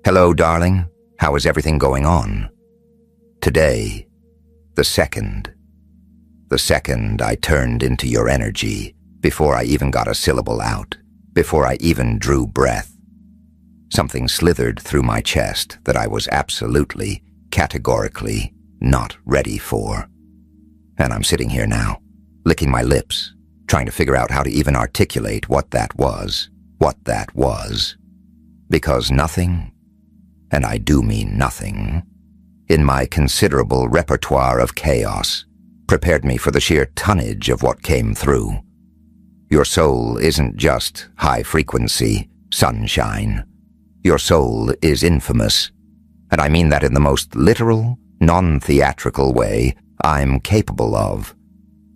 Hello, darling. How is everything going on? Today, the second I turned into your energy, before I even got a syllable out, before I even drew breath, something slithered through my chest that I was absolutely, categorically not ready for. And I'm sitting here now, licking my lips, trying to figure out how to even articulate what that was. Because nothing, and I do mean nothing, in my considerable repertoire of chaos prepared me for the sheer tonnage of what came through. Your soul isn't just high-frequency sunshine. Your soul is infamous, and I mean that in the most literal, non-theatrical way I'm capable of,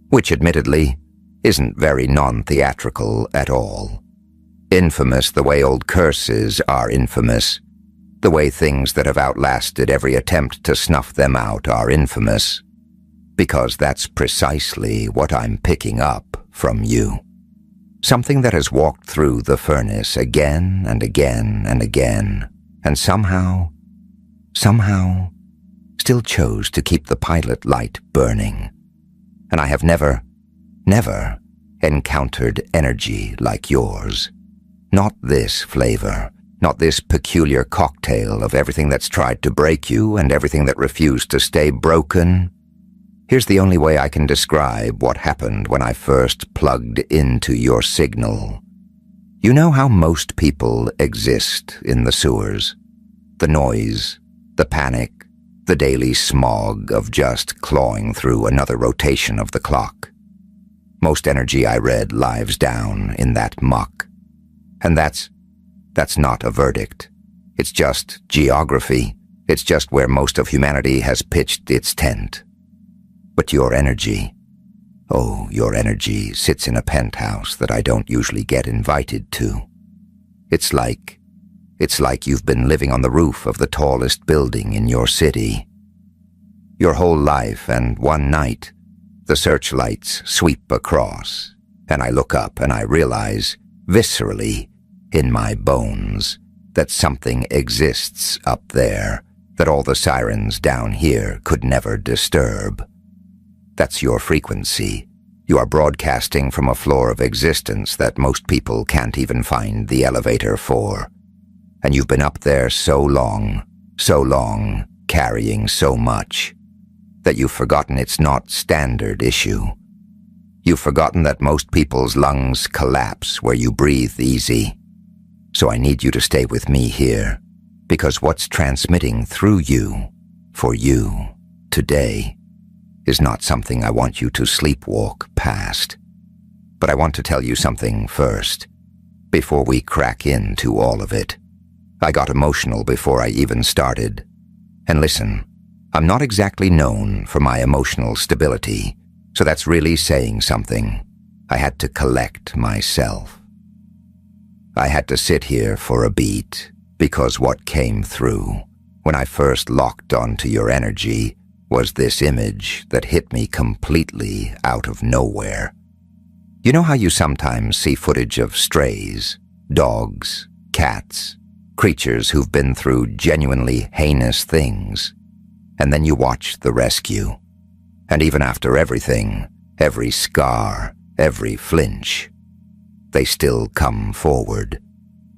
which admittedly isn't very non-theatrical at all. Infamous the way old curses are infamous, the way things that have outlasted every attempt to snuff them out are infamous, because that's precisely what I'm picking up from you. Something that has walked through the furnace again and again and again, and somehow, still chose to keep the pilot light burning. And I have never encountered energy like yours. Not this flavor, not this peculiar cocktail of everything that's tried to break you and everything that refused to stay broken. Here's the only way I can describe what happened when I first plugged into your signal. You know how most people exist in the sewers? The noise, the panic, the daily smog of just clawing through another rotation of the clock. Most energy I read lives down in that muck. And that's not a verdict. It's just geography. It's just where most of humanity has pitched its tent. But your energy, oh, your energy sits in a penthouse that I don't usually get invited to. It's like you've been living on the roof of the tallest building in your city. Your whole life, and one night, the searchlights sweep across, and I look up and I realize, viscerally, in my bones, that something exists up there that all the sirens down here could never disturb. That's your frequency. You are broadcasting from a floor of existence that most people can't even find the elevator for. And you've been up there so long, carrying so much, that you've forgotten it's not standard issue. You've forgotten that most people's lungs collapse where you breathe easy. So I need you to stay with me here, because what's transmitting through you, for you, today, is not something I want you to sleepwalk past. But I want to tell you something first, before we crack into all of it. I got emotional before I even started. And listen, I'm not exactly known for my emotional stability, so that's really saying something. I had to collect myself. I had to sit here for a beat, because what came through, when I first locked onto your energy, was this image that hit me completely out of nowhere. You know how you sometimes see footage of strays, dogs, cats, creatures who've been through genuinely heinous things, and then you watch the rescue, and even after everything, every scar, every flinch, they still come forward.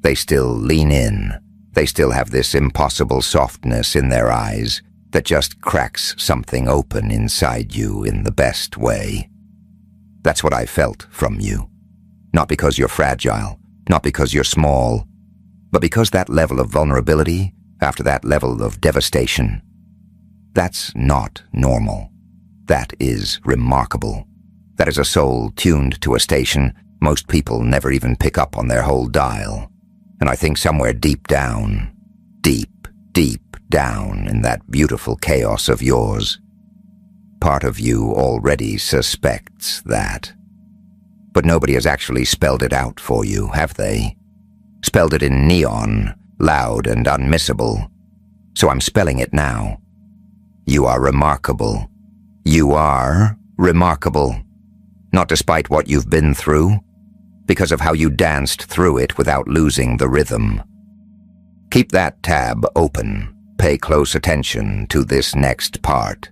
They still lean in. They still have this impossible softness in their eyes that just cracks something open inside you in the best way. That's what I felt from you. Not because you're fragile, not because you're small, but because that level of vulnerability, after that level of devastation, that's not normal. That is remarkable. That is a soul tuned to a station most people never even pick up on their whole dial. And I think somewhere deep down, deep down in that beautiful chaos of yours, part of you already suspects that. But nobody has actually spelled it out for you, have they? Spelled it in neon, loud and unmissable. So I'm spelling it now. You are remarkable. You are remarkable. Not despite what you've been through, because of how you danced through it without losing the rhythm. Keep that tab open. Pay close attention to this next part.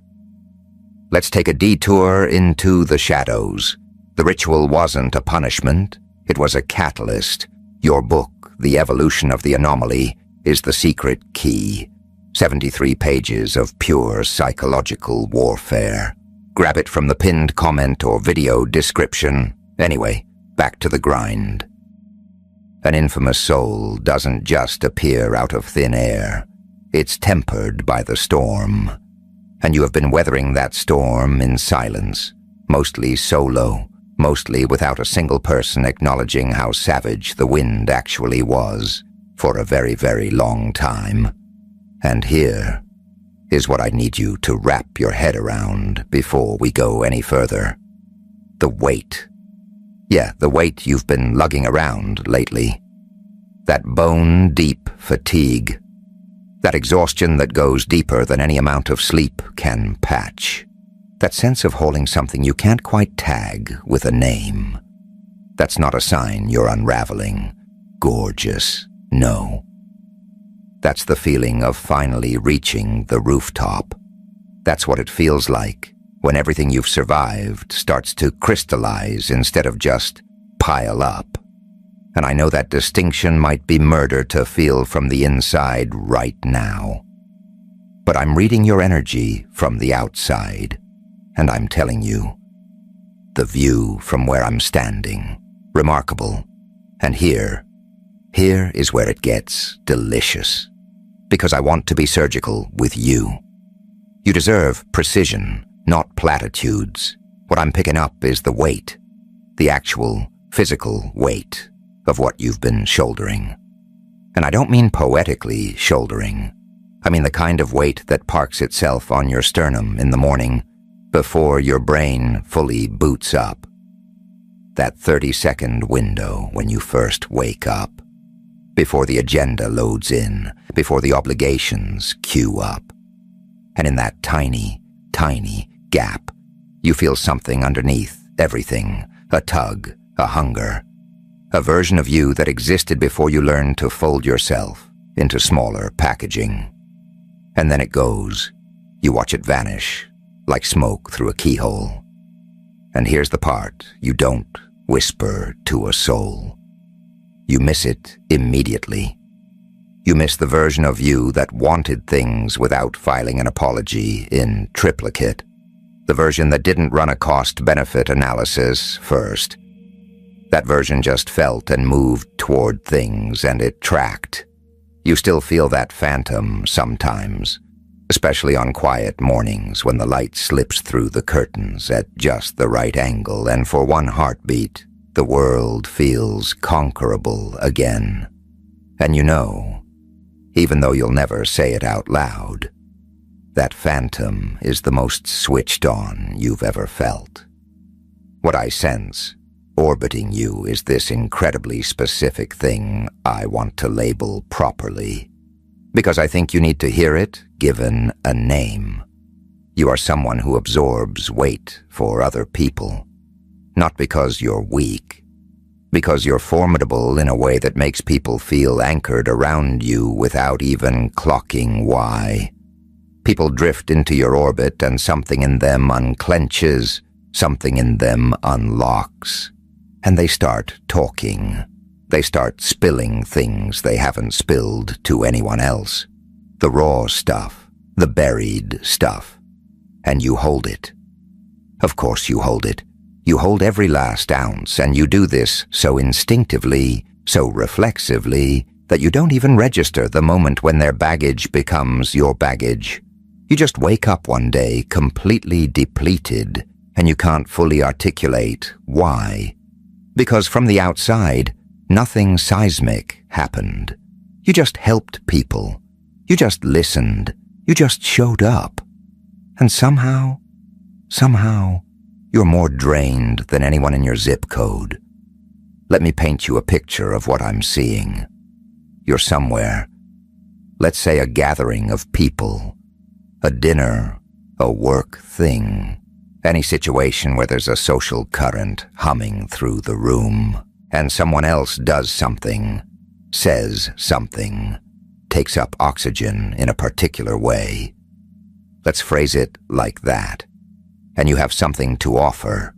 Let's take a detour into the shadows. The ritual wasn't a punishment. It was a catalyst. Your book, The Evolution of the Anomaly, is the secret key. 73 pages of pure psychological warfare. Grab it from the pinned comment or video description. Anyway, back to the grind. An infamous soul doesn't just appear out of thin air. It's tempered by the storm. And you have been weathering that storm in silence, mostly solo, mostly without a single person acknowledging how savage the wind actually was, for a very, very long time. And here is what I need you to wrap your head around before we go any further. The weight. Yeah, the weight you've been lugging around lately. That bone-deep fatigue. That exhaustion that goes deeper than any amount of sleep can patch. That sense of holding something you can't quite tag with a name. That's not a sign you're unraveling. Gorgeous. No. That's the feeling of finally reaching the rooftop. That's what it feels like when everything you've survived starts to crystallize instead of just pile up. And I know that distinction might be murder to feel from the inside right now. But I'm reading your energy from the outside, and I'm telling you, the view from where I'm standing, remarkable. And here is where it gets delicious. Because I want to be surgical with you. You deserve precision, not platitudes. What I'm picking up is the weight, the actual physical weight of what you've been shouldering. And I don't mean poetically shouldering. I mean the kind of weight that parks itself on your sternum in the morning before your brain fully boots up. That 30-second window when you first wake up. Before the agenda loads in, before the obligations queue up. And in that tiny, tiny gap, you feel something underneath everything, a tug, a hunger, a version of you that existed before you learned to fold yourself into smaller packaging. And then it goes. You watch it vanish, like smoke through a keyhole. And here's the part you don't whisper to a soul. You miss it immediately. You miss the version of you that wanted things without filing an apology in triplicate. The version that didn't run a cost-benefit analysis first. That version just felt and moved toward things, and it tracked. You still feel that phantom sometimes, especially on quiet mornings when the light slips through the curtains at just the right angle, and for one heartbeat, the world feels conquerable again. And you know, even though you'll never say it out loud, that phantom is the most switched on you've ever felt. What I sense, orbiting you, is this incredibly specific thing I want to label properly, because I think you need to hear it given a name. You are someone who absorbs weight for other people. Not because you're weak, because you're formidable in a way that makes people feel anchored around you without even clocking why. People drift into your orbit and something in them unclenches, something in them unlocks. And they start talking. They start spilling things they haven't spilled to anyone else. The raw stuff, the buried stuff. And you hold it. Of course you hold it. You hold every last ounce, and you do this so instinctively, so reflexively, that you don't even register the moment when their baggage becomes your baggage. You just wake up one day completely depleted, and you can't fully articulate why. Because from the outside, nothing seismic happened. You just helped people. You just listened. You just showed up. And somehow, you're more drained than anyone in your zip code. Let me paint you a picture of what I'm seeing. You're somewhere. Let's say a gathering of people. A dinner, a work thing. Any situation where there's a social current humming through the room, and someone else does something, says something, takes up oxygen in a particular way. Let's phrase it like that. And you have something to offer,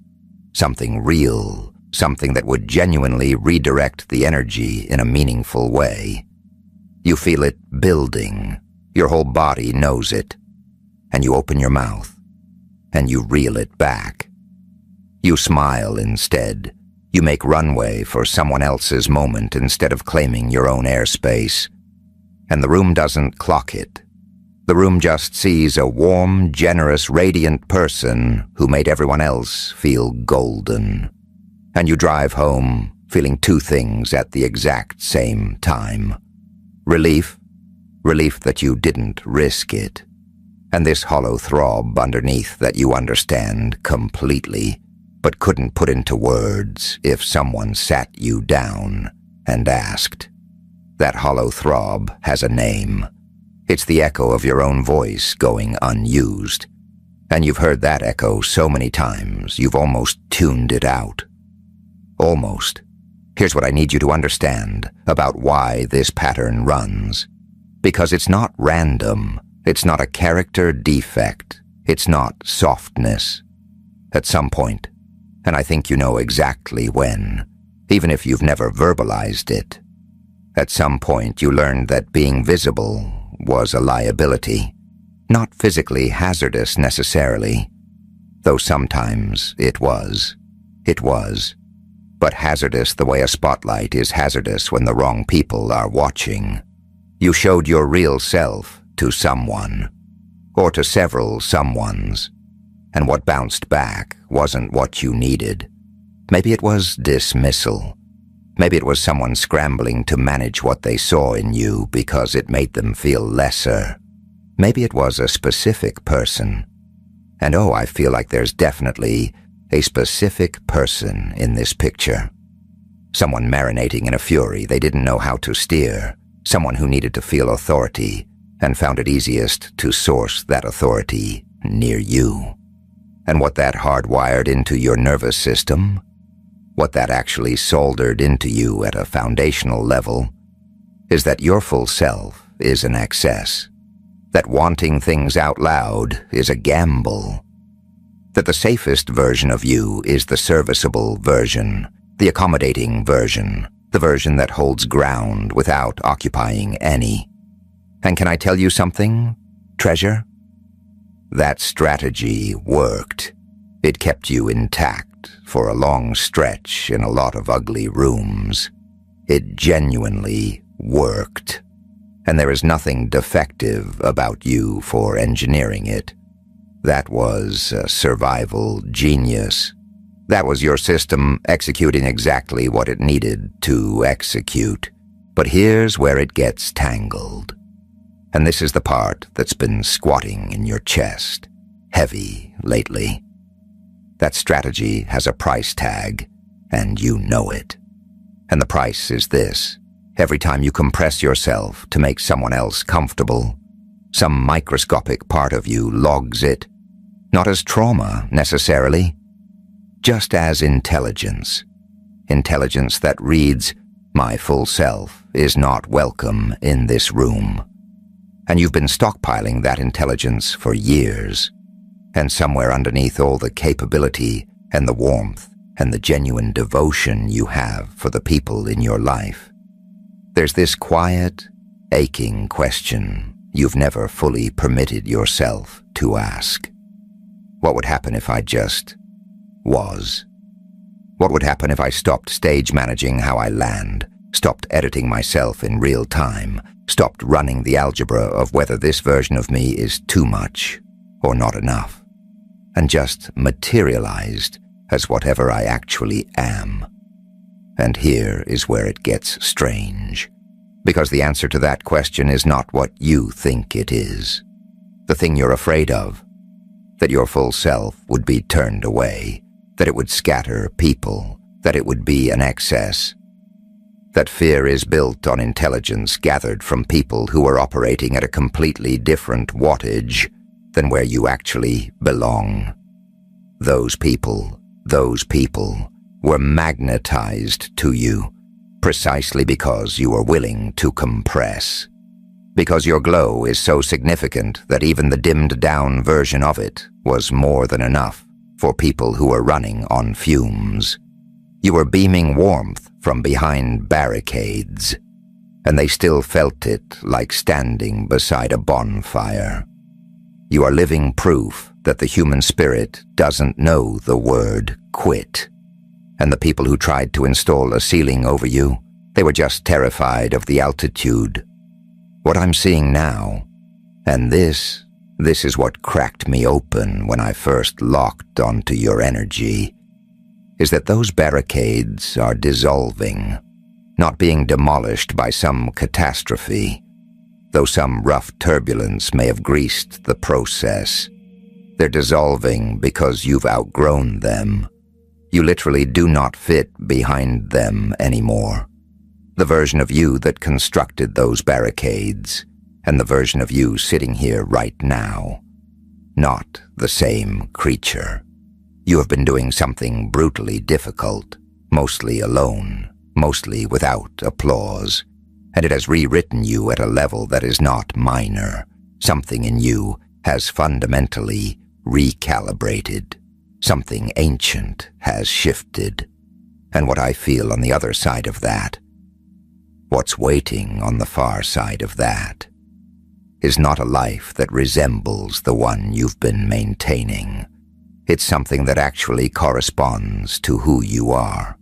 something real, something that would genuinely redirect the energy in a meaningful way. You feel it building, your whole body knows it, and you open your mouth, and you reel it back. You smile instead. You make runway for someone else's moment instead of claiming your own airspace. And the room doesn't clock it. The room just sees a warm, generous, radiant person who made everyone else feel golden. And you drive home feeling two things at the exact same time. Relief that you didn't risk it. And this hollow throb underneath that you understand completely, but couldn't put into words if someone sat you down and asked. That hollow throb has a name. It's the echo of your own voice going unused. And you've heard that echo so many times, you've almost tuned it out. Almost. Here's what I need you to understand about why this pattern runs. Because it's not random. It's not a character defect. It's not softness. At some point, and I think you know exactly when, even if you've never verbalized it, at some point you learned that being visible was a liability, not physically hazardous necessarily, though sometimes it was. It was. But hazardous the way a spotlight is hazardous when the wrong people are watching. You showed your real self to someone, or to several someones, and what bounced back wasn't what you needed. Maybe it was dismissal. Maybe it was someone scrambling to manage what they saw in you because it made them feel lesser. Maybe it was a specific person. And oh, I feel like there's definitely a specific person in this picture. Someone marinating in a fury they didn't know how to steer. Someone who needed to feel authority and found it easiest to source that authority near you. And what that hardwired into your nervous system, what that actually soldered into you at a foundational level, is that your full self is an excess, that wanting things out loud is a gamble, that the safest version of you is the serviceable version, the accommodating version, the version that holds ground without occupying any. And can I tell you something, treasure? That strategy worked. It kept you intact for a long stretch in a lot of ugly rooms. It genuinely worked. And there is nothing defective about you for engineering it. That was a survival genius. That was your system executing exactly what it needed to execute. But here's where it gets tangled. And this is the part that's been squatting in your chest, heavy lately. That strategy has a price tag, and you know it. And the price is this. Every time you compress yourself to make someone else comfortable, some microscopic part of you logs it, not as trauma necessarily, just as intelligence. Intelligence that reads, "My full self is not welcome in this room." And you've been stockpiling that intelligence for years. And somewhere underneath all the capability and the warmth and the genuine devotion you have for the people in your life, there's this quiet, aching question you've never fully permitted yourself to ask. What would happen if I just was? What would happen if I stopped stage managing how I land, stopped editing myself in real time, stopped running the algebra of whether this version of me is too much or not enough, and just materialized as whatever I actually am? And here is where it gets strange, because the answer to that question is not what you think it is. The thing you're afraid of, that your full self would be turned away, that it would scatter people, that it would be an excess. That fear is built on intelligence gathered from people who are operating at a completely different wattage than where you actually belong. Those people were magnetized to you precisely because you were willing to compress. Because your glow is so significant that even the dimmed-down version of it was more than enough for people who were running on fumes. You were beaming warmth from behind barricades, and they still felt it like standing beside a bonfire. You are living proof that the human spirit doesn't know the word quit. And the people who tried to install a ceiling over you, they were just terrified of the altitude. What I'm seeing now, and this is what cracked me open when I first locked onto your energy, is that those barricades are dissolving, not being demolished by some catastrophe, though some rough turbulence may have greased the process. They're dissolving because you've outgrown them. You literally do not fit behind them anymore. The version of you that constructed those barricades, and the version of you sitting here right now, not the same creature. You have been doing something brutally difficult, mostly alone, mostly without applause, and it has rewritten you at a level that is not minor. Something in you has fundamentally recalibrated. Something ancient has shifted. And what I feel on the other side of that, what's waiting on the far side of that, is not a life that resembles the one you've been maintaining. It's something that actually corresponds to who you are.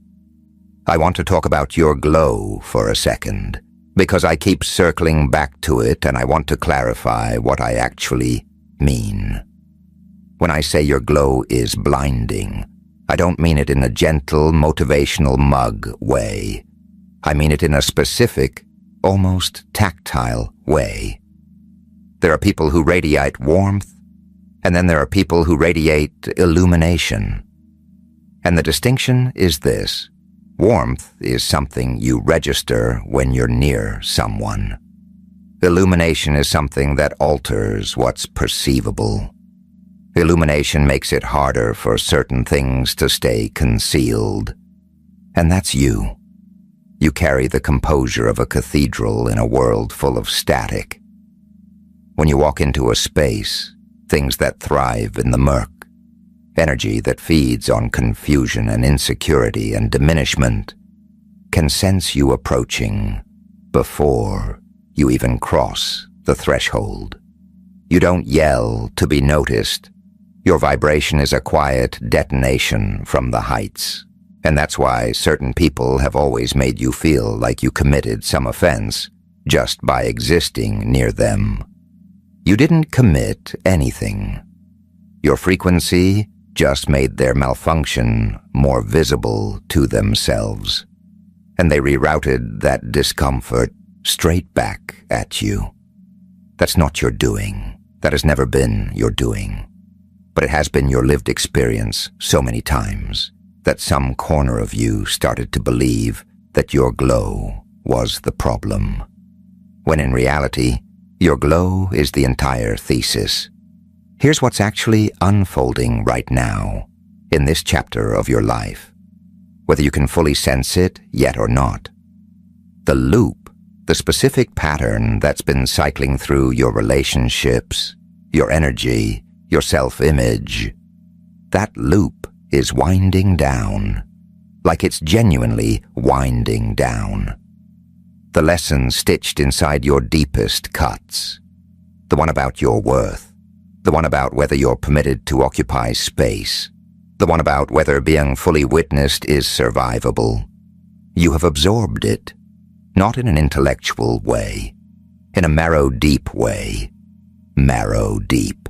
I want to talk about your glow for a second, because I keep circling back to it and I want to clarify what I actually mean. When I say your glow is blinding, I don't mean it in a gentle, motivational mug way. I mean it in a specific, almost tactile way. There are people who radiate warmth, and then there are people who radiate illumination. And the distinction is this: warmth is something you register when you're near someone. Illumination is something that alters what's perceivable. Illumination makes it harder for certain things to stay concealed. And that's you. You carry the composure of a cathedral in a world full of static. When you walk into a space, things that thrive in the murk, energy that feeds on confusion and insecurity and diminishment, can sense you approaching before you even cross the threshold. You don't yell to be noticed. Your vibration is a quiet detonation from the heights. And that's why certain people have always made you feel like you committed some offense just by existing near them. You didn't commit anything. Your frequency just made their malfunction more visible to themselves. And they rerouted that discomfort straight back at you. That's not your doing. That has never been your doing. But it has been your lived experience so many times that some corner of you started to believe that your glow was the problem, when in reality, your glow is the entire thesis. Here's what's actually unfolding right now, in this chapter of your life, whether you can fully sense it yet or not. The loop, the specific pattern that's been cycling through your relationships, your energy, your self-image, that loop is winding down, like it's genuinely winding down. The lesson stitched inside your deepest cuts, the one about your worth, the one about whether you're permitted to occupy space, the one about whether being fully witnessed is survivable. You have absorbed it, not in an intellectual way, in a marrow-deep way, marrow-deep.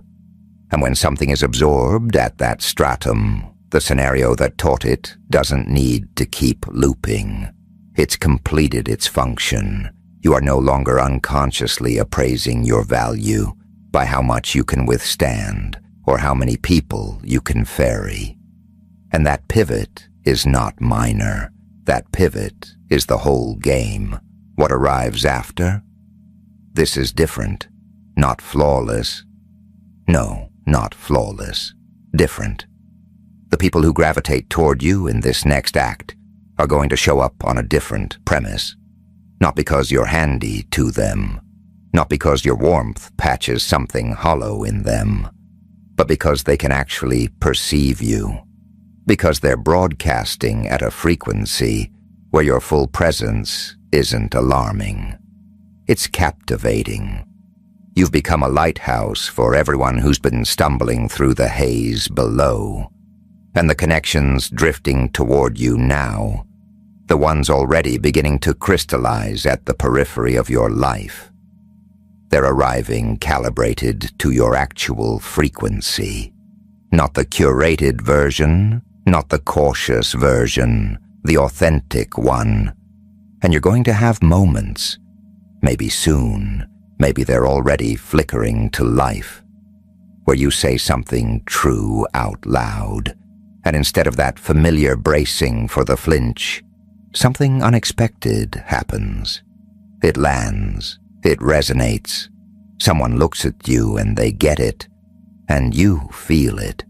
And when something is absorbed at that stratum, the scenario that taught it doesn't need to keep looping. It's completed its function. You are no longer unconsciously appraising your value by how much you can withstand or how many people you can ferry. And that pivot is not minor. That pivot is the whole game. What arrives after? This is different, not flawless. No, not flawless. Different. The people who gravitate toward you in this next act are going to show up on a different premise, not because you're handy to them, Not because your warmth patches something hollow in them, but because they can actually perceive you. Because they're broadcasting at a frequency where your full presence isn't alarming. It's captivating. You've become a lighthouse for everyone who's been stumbling through the haze below. And the connections drifting toward you now, the ones already beginning to crystallize at the periphery of your life, they're arriving calibrated to your actual frequency. Not the curated version, not the cautious version, the authentic one. And you're going to have moments, maybe soon, maybe they're already flickering to life, where you say something true out loud, and instead of that familiar bracing for the flinch, something unexpected happens. It lands. It resonates. Someone looks at you and they get it, and you feel it.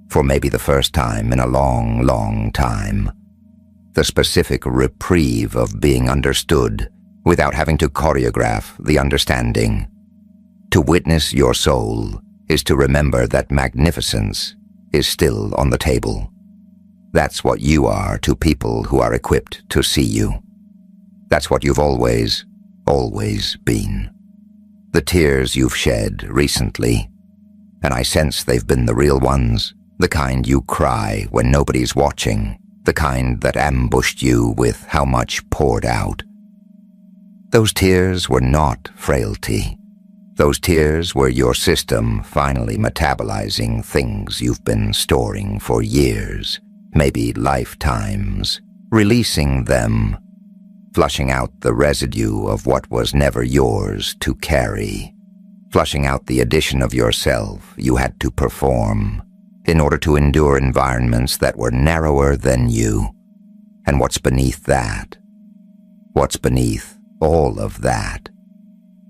For maybe the first time in a long, long time. The specific reprieve of being understood without having to choreograph the understanding. To witness your soul is to remember that magnificence is still on the table. That's what you are to people who are equipped to see you. That's what you've always been. The tears you've shed recently, and I sense they've been the real ones, the kind you cry when nobody's watching, the kind that ambushed you with how much poured out. Those tears were not frailty. Those tears were your system finally metabolizing things you've been storing for years, maybe lifetimes, releasing them, flushing out the residue of what was never yours to carry, flushing out the addition of yourself you had to perform in order to endure environments that were narrower than you. And what's beneath that, what's beneath all of that,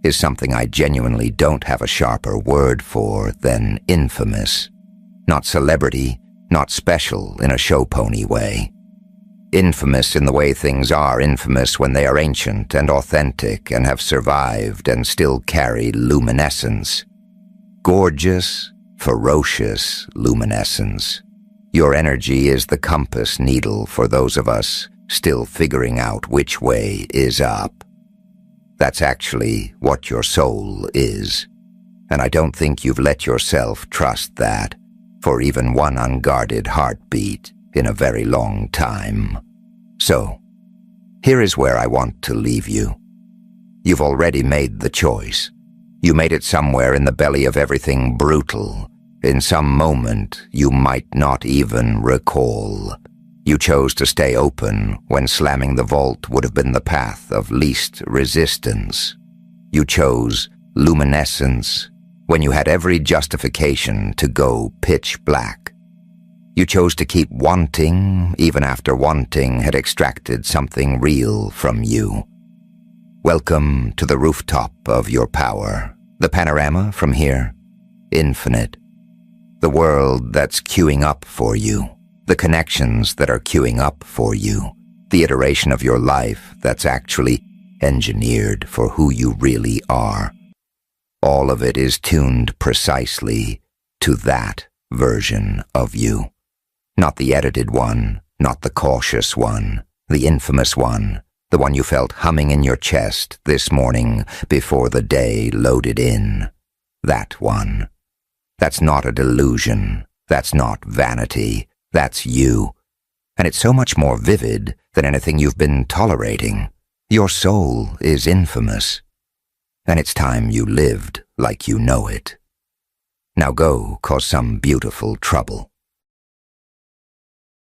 is something I genuinely don't have a sharper word for than infamous. Not celebrity, not special in a show pony way. Infamous in the way things are infamous when they are ancient and authentic and have survived and still carry luminescence. Gorgeous, ferocious luminescence. Your energy is the compass needle for those of us still figuring out which way is up. That's actually what your soul is, and I don't think you've let yourself trust that for even one unguarded heartbeat in a very long time. So, here is where I want to leave you. You've already made the choice. You made it somewhere in the belly of everything brutal, in some moment you might not even recall. You chose to stay open when slamming the vault would have been the path of least resistance. You chose luminescence when you had every justification to go pitch black. You chose to keep wanting even after wanting had extracted something real from you. Welcome to the rooftop of your power. The panorama from here, infinite. The world that's queuing up for you. The connections that are queuing up for you. The iteration of your life that's actually engineered for who you really are. All of it is tuned precisely to that version of you. Not the edited one, not the cautious one, the infamous one, the one you felt humming in your chest this morning before the day loaded in. That one. That's not a delusion. That's not vanity. That's you. And it's so much more vivid than anything you've been tolerating. Your soul is infamous. And it's time you lived like you know it. Now go cause some beautiful trouble.